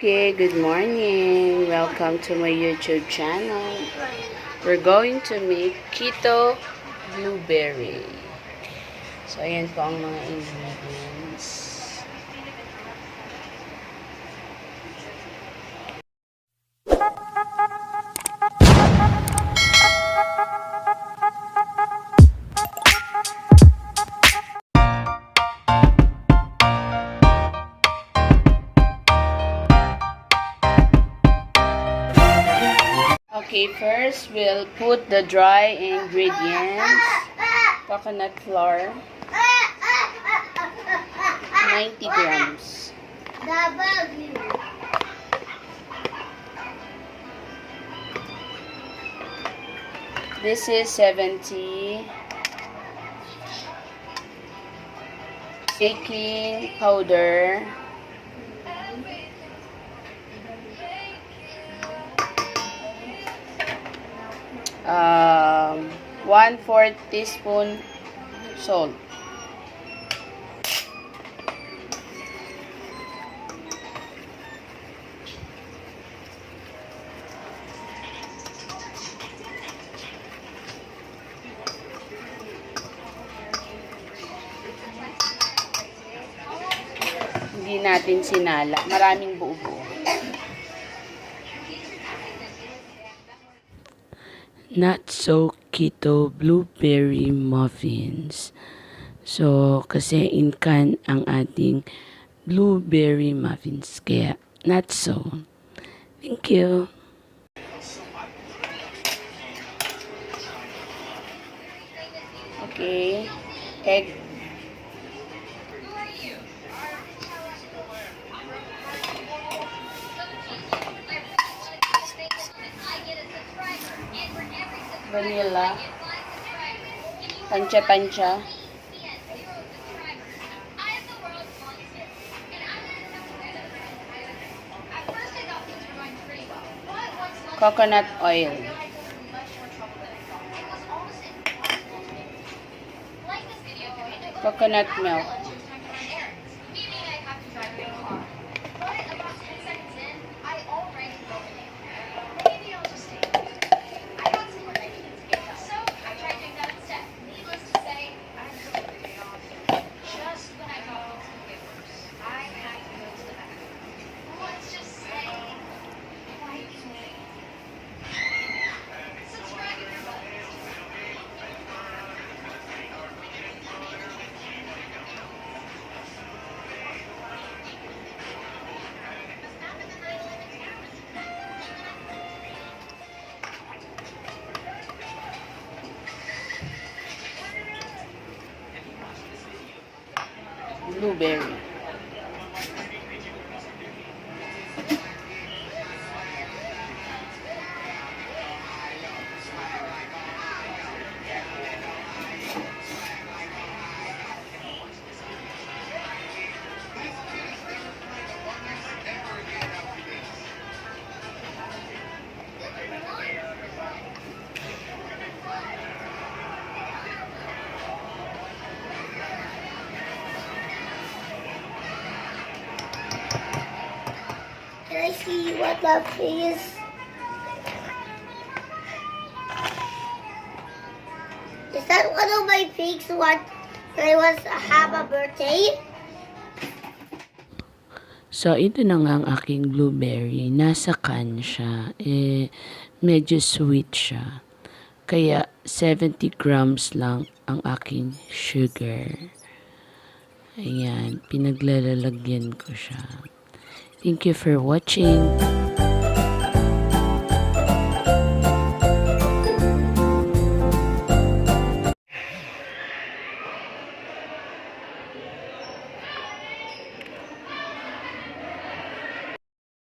Okay, good morning. Welcome to my YouTube channel. We're going to make keto blueberry. So, ayan po ang mga ingredients. Okay, first we'll put the dry ingredients. Coconut flour, 90 grams. This is 70. Baking powder, 1/4 teaspoon salt. Hindi natin sinala. Maraming buo-buo. Not so keto blueberry muffins. So, kasi in can ang ating blueberry muffins. Kaya, not so. Thank you. Okay. Egg. Vanilla. Tansya-tansya. Coconut oil. Coconut milk. Blueberry. Can I see what that is? Is that one of my pigs when I was have a birthday? So, ito na nga ang aking blueberry. Nasa can siya. Medyo sweet siya. Kaya, 70 grams lang ang aking sugar. Ayan, pinaglalagyan ko siya. Thank you for watching.